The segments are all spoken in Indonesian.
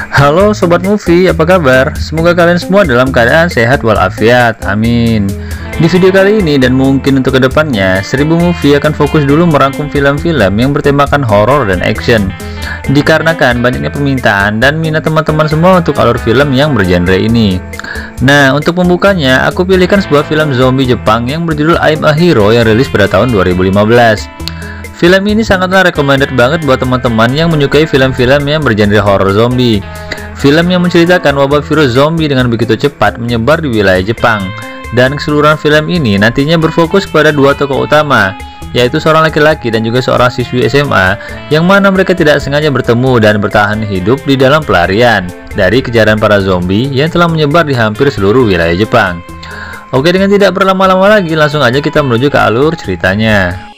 Halo Sobat Movie, apa kabar? Semoga kalian semua dalam keadaan sehat walafiat, amin. Di video kali ini dan mungkin untuk kedepannya, 1000 Movie akan fokus dulu merangkum film-film yang bertemakan horor dan action. Dikarenakan banyaknya permintaan dan minat teman-teman semua untuk alur film yang bergenre ini. Nah, untuk pembukanya, aku pilihkan sebuah film zombie Jepang yang berjudul I'm a Hero yang rilis pada tahun 2015. Film ini sangatlah recommended banget buat teman-teman yang menyukai film-film yang bergenre horror zombie. Film yang menceritakan wabah virus zombie dengan begitu cepat menyebar di wilayah Jepang. Dan keseluruhan film ini nantinya berfokus kepada dua tokoh utama, yaitu seorang laki-laki dan juga seorang siswi SMA, yang mana mereka tidak sengaja bertemu dan bertahan hidup di dalam pelarian dari kejaran para zombie yang telah menyebar di hampir seluruh wilayah Jepang. Oke, dengan tidak berlama-lama lagi, langsung aja kita menuju ke alur ceritanya.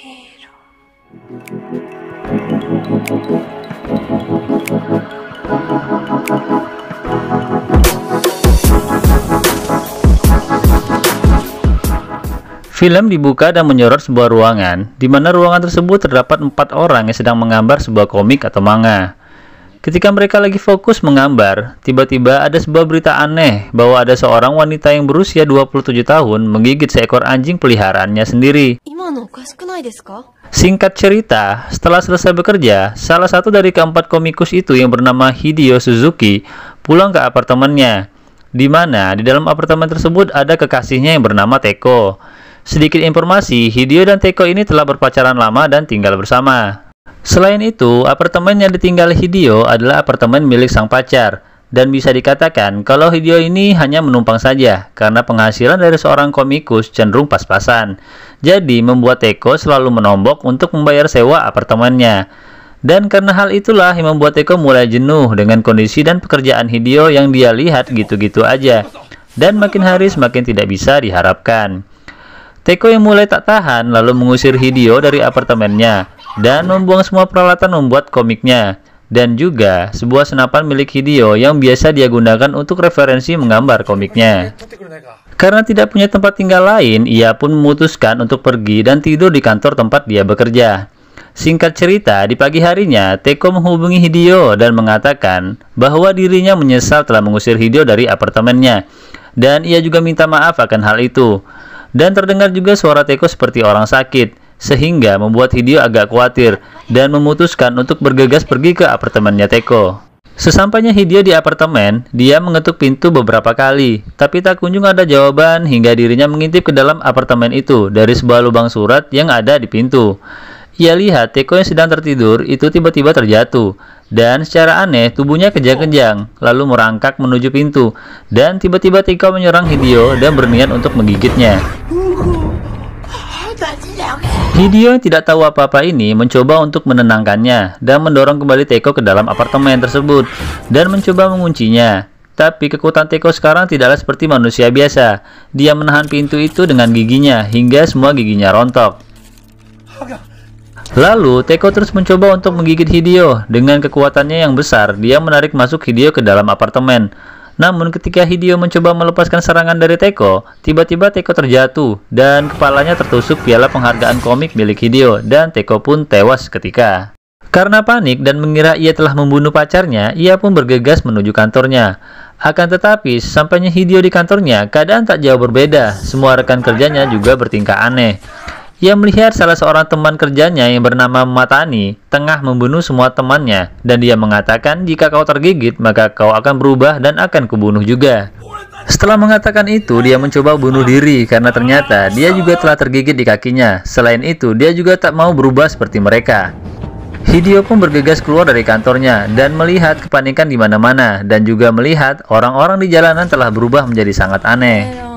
Film dibuka dan menyorot sebuah ruangan, di mana ruangan tersebut terdapat 4 orang yang sedang menggambar sebuah komik atau manga. Ketika mereka lagi fokus menggambar, tiba-tiba ada sebuah berita aneh bahwa ada seorang wanita yang berusia 27 tahun menggigit seekor anjing peliharaannya sendiri. Singkat cerita, setelah selesai bekerja, salah satu dari keempat komikus itu yang bernama Hideo Suzuki pulang ke apartemennya, di mana di dalam apartemen tersebut ada kekasihnya yang bernama Teko. Sedikit informasi, Hideo dan Teko ini telah berpacaran lama dan tinggal bersama. Selain itu, apartemen yang ditinggali Hideo adalah apartemen milik sang pacar, dan bisa dikatakan kalau Hideo ini hanya menumpang saja, karena penghasilan dari seorang komikus cenderung pas-pasan. Jadi, membuat Teko selalu menombok untuk membayar sewa apartemennya. Dan karena hal itulah yang membuat Teko mulai jenuh dengan kondisi dan pekerjaan Hideo yang dia lihat gitu-gitu aja. Dan makin hari semakin tidak bisa diharapkan. Teko yang mulai tak tahan lalu mengusir Hideo dari apartemennya dan membuang semua peralatan membuat komiknya dan juga sebuah senapan milik Hideo yang biasa dia gunakan untuk referensi menggambar komiknya. Karena tidak punya tempat tinggal lain, ia pun memutuskan untuk pergi dan tidur di kantor tempat dia bekerja. Singkat cerita, di pagi harinya, Teko menghubungi Hideo dan mengatakan bahwa dirinya menyesal telah mengusir Hideo dari apartemennya dan ia juga minta maaf akan hal itu. Dan terdengar juga suara Teko seperti orang sakit, sehingga membuat Hideo agak khawatir dan memutuskan untuk bergegas pergi ke apartemennya Teko. Sesampainya Hideo di apartemen, dia mengetuk pintu beberapa kali, tapi tak kunjung ada jawaban hingga dirinya mengintip ke dalam apartemen itu dari sebuah lubang surat yang ada di pintu. Ia lihat Teko yang sedang tertidur itu tiba-tiba terjatuh, dan secara aneh tubuhnya kejang-kejang, lalu merangkak menuju pintu, dan tiba-tiba Teko menyerang Hideo dan berniat untuk menggigitnya. Hideo yang tidak tahu apa-apa ini mencoba untuk menenangkannya dan mendorong kembali Teko ke dalam apartemen tersebut dan mencoba menguncinya. Tapi kekuatan Teko sekarang tidaklah seperti manusia biasa. Dia menahan pintu itu dengan giginya hingga semua giginya rontok. Lalu Teko terus mencoba untuk menggigit Hideo. Dengan kekuatannya yang besar, dia menarik masuk Hideo ke dalam apartemen. Namun ketika Hideo mencoba melepaskan serangan dari Teko, tiba-tiba Teko terjatuh dan kepalanya tertusuk piala penghargaan komik milik Hideo dan Teko pun tewas seketika. Karena panik dan mengira ia telah membunuh pacarnya, ia pun bergegas menuju kantornya. Akan tetapi, sesampainya Hideo di kantornya, keadaan tak jauh berbeda. Semua rekan kerjanya juga bertingkah aneh. Ia melihat salah seorang teman kerjanya yang bernama Matani tengah membunuh semua temannya, dan dia mengatakan jika kau tergigit maka kau akan berubah dan akan kubunuh juga. Setelah mengatakan itu, dia mencoba bunuh diri karena ternyata dia juga telah tergigit di kakinya. Selain itu, dia juga tak mau berubah seperti mereka. Hideo pun bergegas keluar dari kantornya dan melihat kepanikan di mana-mana, dan juga melihat orang-orang di jalanan telah berubah menjadi sangat aneh.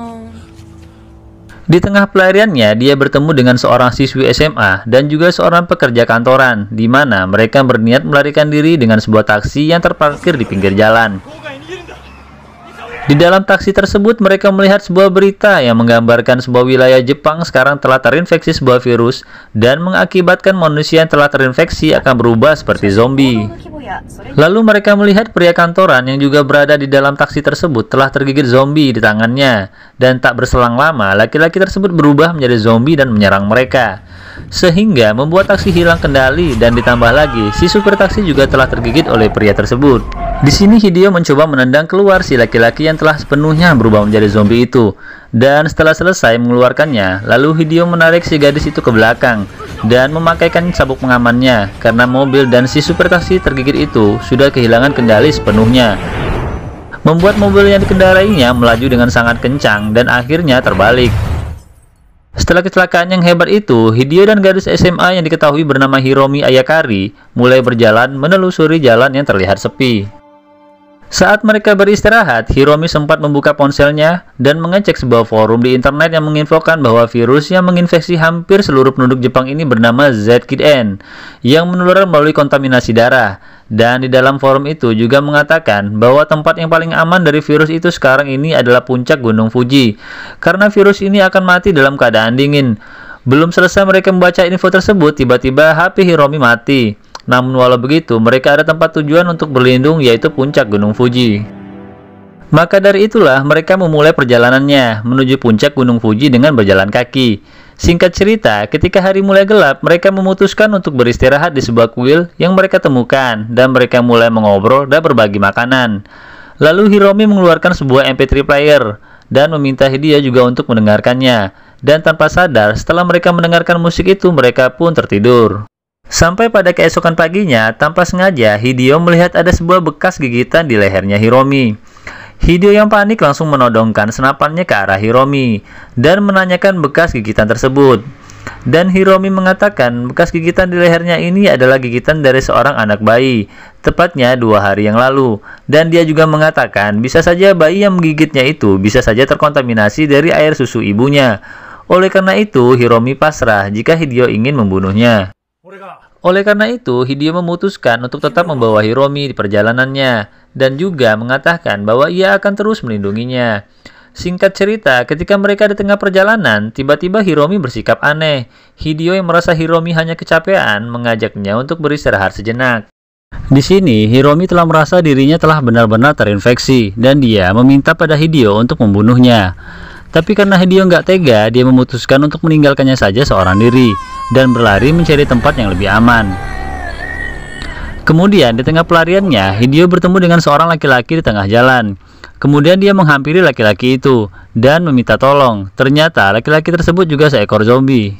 Di tengah pelariannya, dia bertemu dengan seorang siswi SMA dan juga seorang pekerja kantoran, di mana mereka berniat melarikan diri dengan sebuah taksi yang terparkir di pinggir jalan. Di dalam taksi tersebut, mereka melihat sebuah berita yang menggambarkan sebuah wilayah Jepang sekarang telah terinfeksi sebuah virus dan mengakibatkan manusia yang telah terinfeksi akan berubah seperti zombie. Lalu mereka melihat pria kantoran yang juga berada di dalam taksi tersebut telah tergigit zombie di tangannya. Dan tak berselang lama, laki-laki tersebut berubah menjadi zombie dan menyerang mereka. sehingga membuat taksi hilang kendali, dan ditambah lagi si supir taksi juga telah tergigit oleh pria tersebut. Di sini Hideo mencoba menendang keluar si laki-laki yang telah sepenuhnya berubah menjadi zombie itu, dan setelah selesai mengeluarkannya, lalu Hideo menarik si gadis itu ke belakang dan memakaikan sabuk pengamannya karena mobil dan si supir taksi tergigit itu sudah kehilangan kendali sepenuhnya, membuat mobil yang dikendarainya melaju dengan sangat kencang dan akhirnya terbalik. Setelah kecelakaan yang hebat itu, Hideo dan gadis SMA yang diketahui bernama Hiromi Ayakari mulai berjalan menelusuri jalan yang terlihat sepi. Saat mereka beristirahat, Hiromi sempat membuka ponselnya dan mengecek sebuah forum di internet yang menginfokan bahwa virus yang menginfeksi hampir seluruh penduduk Jepang ini bernama ZKN yang menular melalui kontaminasi darah. Dan di dalam forum itu juga mengatakan bahwa tempat yang paling aman dari virus itu sekarang ini adalah puncak Gunung Fuji, karena virus ini akan mati dalam keadaan dingin. Belum selesai mereka membaca info tersebut, tiba-tiba HP Hiromi mati. Namun walau begitu, mereka ada tempat tujuan untuk berlindung, yaitu puncak Gunung Fuji. Maka dari itulah mereka memulai perjalanannya menuju puncak Gunung Fuji dengan berjalan kaki. Singkat cerita, ketika hari mulai gelap, mereka memutuskan untuk beristirahat di sebuah kuil yang mereka temukan, dan mereka mulai mengobrol dan berbagi makanan. Lalu Hiromi mengeluarkan sebuah MP3 player dan meminta Hideo juga untuk mendengarkannya. Dan tanpa sadar, setelah mereka mendengarkan musik itu, mereka pun tertidur. Sampai pada keesokan paginya, tanpa sengaja, Hideo melihat ada sebuah bekas gigitan di lehernya Hiromi. Hideo yang panik langsung menodongkan senapannya ke arah Hiromi dan menanyakan bekas gigitan tersebut. Dan Hiromi mengatakan bekas gigitan di lehernya ini adalah gigitan dari seorang anak bayi, tepatnya 2 hari yang lalu. Dan dia juga mengatakan bisa saja bayi yang menggigitnya itu bisa saja terkontaminasi dari air susu ibunya. Oleh karena itu, Hiromi pasrah jika Hideo ingin membunuhnya. Oleh karena itu, Hideo memutuskan untuk tetap membawa Hiromi di perjalanannya dan juga mengatakan bahwa ia akan terus melindunginya. Singkat cerita, ketika mereka di tengah perjalanan, tiba-tiba Hiromi bersikap aneh. Hideo yang merasa Hiromi hanya kecapean mengajaknya untuk beristirahat sejenak. Di sini, Hiromi telah merasa dirinya telah benar-benar terinfeksi dan dia meminta pada Hideo untuk membunuhnya. Tapi karena Hideo nggak tega, dia memutuskan untuk meninggalkannya saja seorang diri dan berlari mencari tempat yang lebih aman. Kemudian di tengah pelariannya, Hideo bertemu dengan seorang laki-laki di tengah jalan. Kemudian dia menghampiri laki-laki itu dan meminta tolong. Ternyata laki-laki tersebut juga seekor zombie.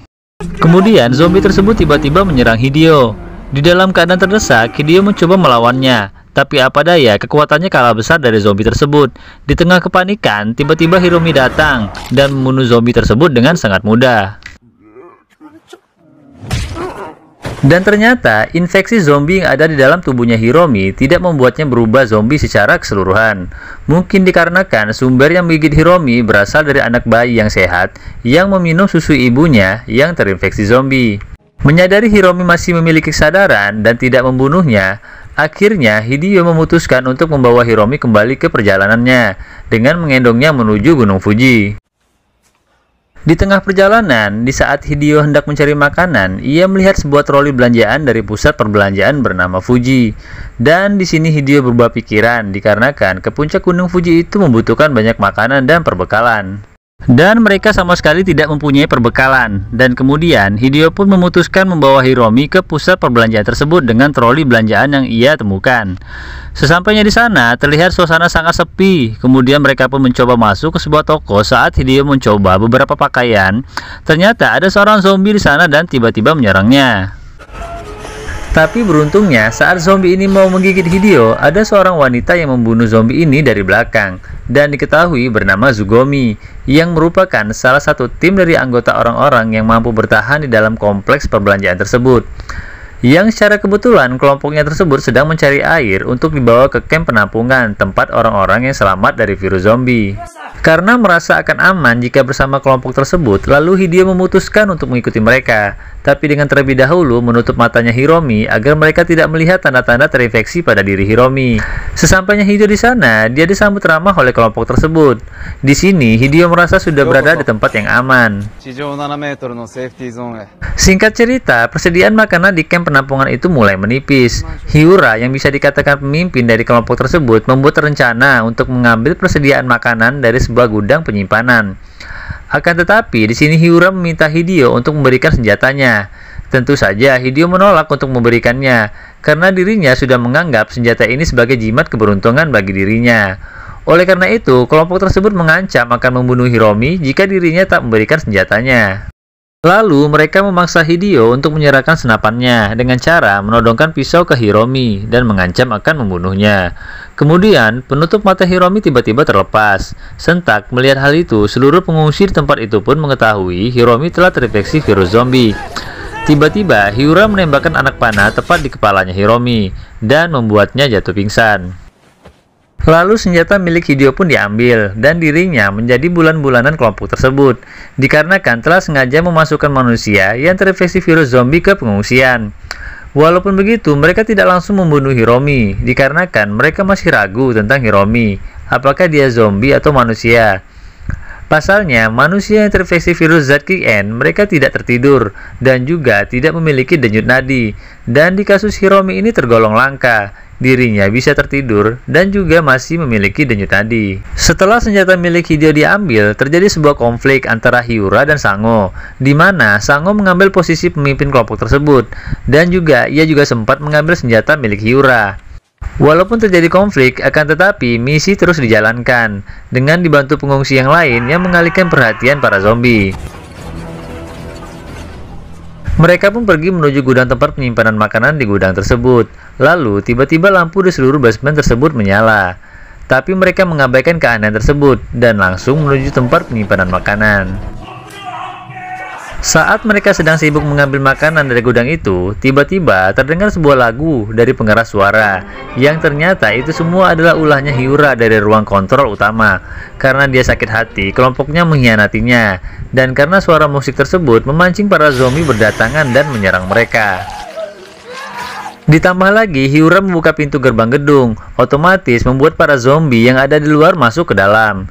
Kemudian zombie tersebut tiba-tiba menyerang Hideo. Di dalam keadaan terdesak, Hideo mencoba melawannya. Tapi apa daya, kekuatannya kalah besar dari zombie tersebut. Di tengah kepanikan, tiba-tiba Hiromi datang dan membunuh zombie tersebut dengan sangat mudah. Dan ternyata, infeksi zombie yang ada di dalam tubuhnya Hiromi tidak membuatnya berubah zombie secara keseluruhan. Mungkin dikarenakan sumber yang menggigit Hiromi berasal dari anak bayi yang sehat yang meminum susu ibunya yang terinfeksi zombie. Menyadari Hiromi masih memiliki kesadaran dan tidak membunuhnya, akhirnya Hideo memutuskan untuk membawa Hiromi kembali ke perjalanannya dengan mengendongnya menuju Gunung Fuji. Di tengah perjalanan, di saat Hideo hendak mencari makanan, ia melihat sebuah troli belanjaan dari pusat perbelanjaan bernama Fuji. Dan di sini Hideo berubah pikiran dikarenakan ke puncak Gunung Fuji itu membutuhkan banyak makanan dan perbekalan. Dan mereka sama sekali tidak mempunyai perbekalan. Dan kemudian Hideo pun memutuskan membawa Hiromi ke pusat perbelanjaan tersebut dengan troli belanjaan yang ia temukan. Sesampainya di sana, terlihat suasana sangat sepi. Kemudian mereka pun mencoba masuk ke sebuah toko. Saat Hideo mencoba beberapa pakaian, ternyata ada seorang zombie di sana dan tiba-tiba menyerangnya. Tapi beruntungnya saat zombie ini mau menggigit Hideo, ada seorang wanita yang membunuh zombie ini dari belakang dan diketahui bernama Zugomi, yang merupakan salah satu tim dari anggota orang-orang yang mampu bertahan di dalam kompleks perbelanjaan tersebut. Yang secara kebetulan kelompoknya tersebut sedang mencari air untuk dibawa ke kamp penampungan tempat orang-orang yang selamat dari virus zombie. Karena merasa akan aman jika bersama kelompok tersebut, lalu Hideo memutuskan untuk mengikuti mereka. Tapi dengan terlebih dahulu menutup matanya Hiromi agar mereka tidak melihat tanda-tanda terinfeksi pada diri Hiromi. Sesampainya Hideo di sana, dia disambut ramah oleh kelompok tersebut. Di sini, Hideo merasa sudah berada di tempat yang aman. Singkat cerita, persediaan makanan di kamp penampungan itu mulai menipis. Hyura yang bisa dikatakan pemimpin dari kelompok tersebut membuat rencana untuk mengambil persediaan makanan dari sebuah gudang penyimpanan. Akan tetapi, di sini Hyura meminta Hideo untuk memberikan senjatanya. Tentu saja, Hideo menolak untuk memberikannya, karena dirinya sudah menganggap senjata ini sebagai jimat keberuntungan bagi dirinya. Oleh karena itu, kelompok tersebut mengancam akan membunuh Hiromi jika dirinya tak memberikan senjatanya. Lalu, mereka memaksa Hideo untuk menyerahkan senapannya dengan cara menodongkan pisau ke Hiromi dan mengancam akan membunuhnya. Kemudian, penutup mata Hiromi tiba-tiba terlepas. Sentak melihat hal itu, seluruh pengungsi di tempat itu pun mengetahui Hiromi telah terinfeksi virus zombie. Tiba-tiba, Hyura menembakkan anak panah tepat di kepalanya Hiromi dan membuatnya jatuh pingsan. Lalu senjata milik Hideo pun diambil dan dirinya menjadi bulan-bulanan kelompok tersebut, dikarenakan telah sengaja memasukkan manusia yang terinfeksi virus zombie ke pengungsian. Walaupun begitu, mereka tidak langsung membunuh Hiromi, dikarenakan mereka masih ragu tentang Hiromi, apakah dia zombie atau manusia. Pasalnya, manusia yang terinfeksi virus ZKN mereka tidak tertidur dan juga tidak memiliki denyut nadi. Dan di kasus Hiromi ini tergolong langka, dirinya bisa tertidur dan juga masih memiliki denyut nadi. Setelah senjata milik Hideo diambil, terjadi sebuah konflik antara Hyura dan Sango, di mana Sango mengambil posisi pemimpin kelompok tersebut, dan juga ia juga sempat mengambil senjata milik Hyura. Walaupun terjadi konflik, akan tetapi misi terus dijalankan dengan dibantu pengungsi yang lain yang mengalihkan perhatian para zombie. Mereka pun pergi menuju gudang tempat penyimpanan makanan di gudang tersebut. Lalu, tiba-tiba lampu di seluruh basement tersebut menyala. Tapi mereka mengabaikan keanehan tersebut dan langsung menuju tempat penyimpanan makanan. Saat mereka sedang sibuk mengambil makanan dari gudang itu, tiba-tiba terdengar sebuah lagu dari pengeras suara, yang ternyata itu semua adalah ulahnya Hyura dari ruang kontrol utama. Karena dia sakit hati, kelompoknya mengkhianatinya, dan karena suara musik tersebut memancing para zombie berdatangan dan menyerang mereka. Ditambah lagi, Hyura membuka pintu gerbang gedung, otomatis membuat para zombie yang ada di luar masuk ke dalam.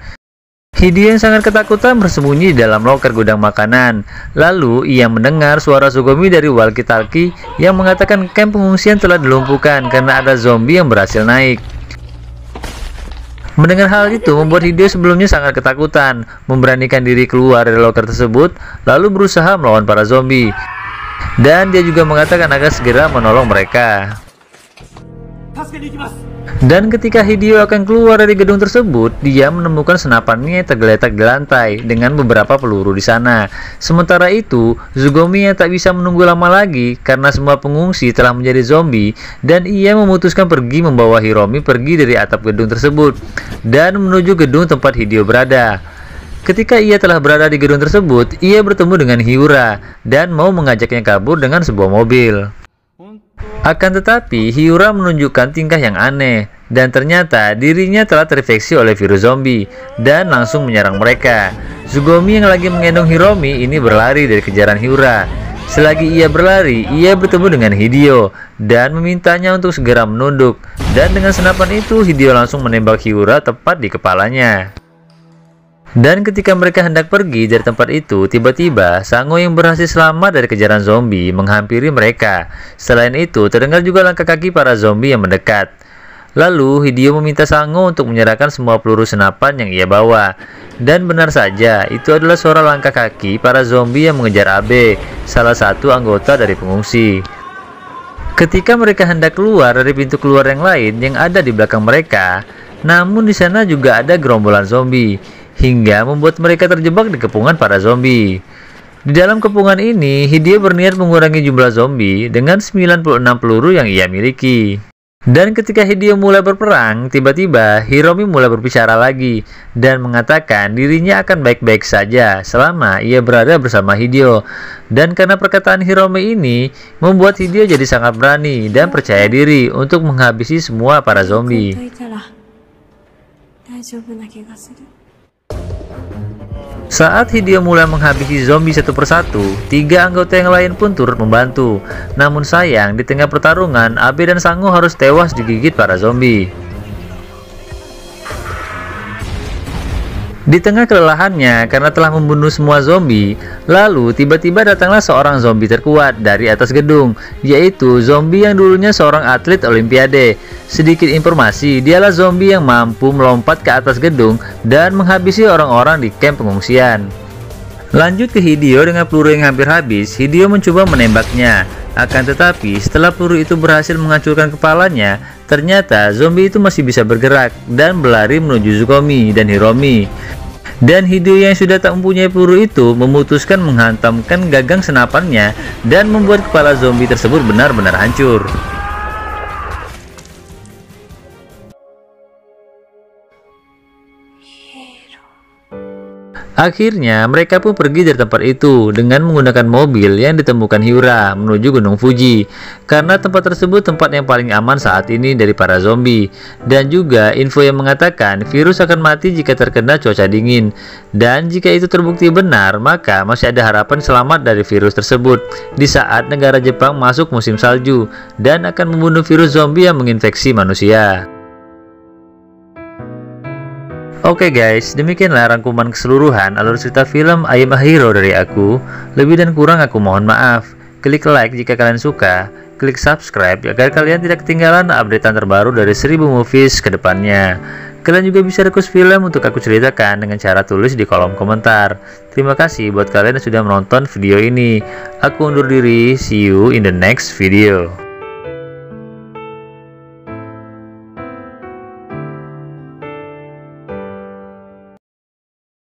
Hideo yang sangat ketakutan bersembunyi di dalam loker gudang makanan. Lalu, ia mendengar suara Sugumi dari walkie-talkie yang mengatakan kamp pengungsian telah dilumpuhkan karena ada zombie yang berhasil naik. Mendengar hal itu membuat Hideo sebelumnya sangat ketakutan, memberanikan diri keluar dari loker tersebut, lalu berusaha melawan para zombie. Dan dia juga mengatakan agar segera menolong mereka. Dan ketika Hideo akan keluar dari gedung tersebut, dia menemukan senapannya tergeletak di lantai dengan beberapa peluru di sana. Sementara itu, Sugumi yang tak bisa menunggu lama lagi karena semua pengungsi telah menjadi zombie, dan ia memutuskan pergi membawa Hiromi pergi dari atap gedung tersebut dan menuju gedung tempat Hideo berada. Ketika ia telah berada di gedung tersebut, ia bertemu dengan Hyura dan mau mengajaknya kabur dengan sebuah mobil. Akan tetapi, Hyura menunjukkan tingkah yang aneh, dan ternyata dirinya telah terinfeksi oleh virus zombie, dan langsung menyerang mereka. Sugumi yang lagi menggendong Hiromi ini berlari dari kejaran Hyura. Selagi ia berlari, ia bertemu dengan Hideo, dan memintanya untuk segera menunduk. Dan dengan senapan itu, Hideo langsung menembak Hyura tepat di kepalanya. Dan ketika mereka hendak pergi dari tempat itu, tiba-tiba Sango yang berhasil selamat dari kejaran zombie menghampiri mereka. Selain itu, terdengar juga langkah kaki para zombie yang mendekat. Lalu, Hideo meminta Sango untuk menyerahkan semua peluru senapan yang ia bawa. Dan benar saja, itu adalah suara langkah kaki para zombie yang mengejar Abe, salah satu anggota dari pengungsi. Ketika mereka hendak keluar dari pintu keluar yang lain yang ada di belakang mereka, namun di sana juga ada gerombolan zombie, hingga membuat mereka terjebak di kepungan para zombie. Di dalam kepungan ini, Hideo berniat mengurangi jumlah zombie dengan 96 peluru yang ia miliki. Dan ketika Hideo mulai berperang, tiba-tiba Hiromi mulai berbicara lagi dan mengatakan dirinya akan baik-baik saja selama ia berada bersama Hideo. Dan karena perkataan Hiromi ini membuat Hideo jadi sangat berani dan percaya diri untuk menghabisi semua para zombie. Saat Hideo mulai menghabisi zombie satu persatu, 3 anggota yang lain pun turut membantu. Namun sayang, di tengah pertarungan, Abe dan Sango harus tewas digigit para zombie. Di tengah kelelahannya karena telah membunuh semua zombie, lalu tiba-tiba datanglah seorang zombie terkuat dari atas gedung, yaitu zombie yang dulunya seorang atlet olimpiade. Sedikit informasi, dialah zombie yang mampu melompat ke atas gedung dan menghabisi orang-orang di kamp pengungsian. Lanjut ke Hideo dengan peluru yang hampir habis, Hideo mencoba menembaknya. Akan tetapi setelah peluru itu berhasil menghancurkan kepalanya, ternyata zombie itu masih bisa bergerak dan berlari menuju Tsukuyomi dan Hiromi. Dan Hideo yang sudah tak mempunyai peluru itu memutuskan menghantamkan gagang senapannya dan membuat kepala zombie tersebut benar-benar hancur. Akhirnya mereka pun pergi dari tempat itu dengan menggunakan mobil yang ditemukan Hyura menuju Gunung Fuji, karena tempat tersebut tempat yang paling aman saat ini dari para zombie, dan juga info yang mengatakan virus akan mati jika terkena cuaca dingin. Dan jika itu terbukti benar, maka masih ada harapan selamat dari virus tersebut di saat negara Jepang masuk musim salju dan akan membunuh virus zombie yang menginfeksi manusia. Oke guys, demikianlah rangkuman keseluruhan alur cerita film I Am a Hero dari aku. Lebih dan kurang aku mohon maaf. Klik like jika kalian suka, klik subscribe agar kalian tidak ketinggalan updatean terbaru dari 1000 movies ke depannya. Kalian juga bisa request film untuk aku ceritakan dengan cara tulis di kolom komentar. Terima kasih buat kalian yang sudah menonton video ini. Aku undur diri, see you in the next video.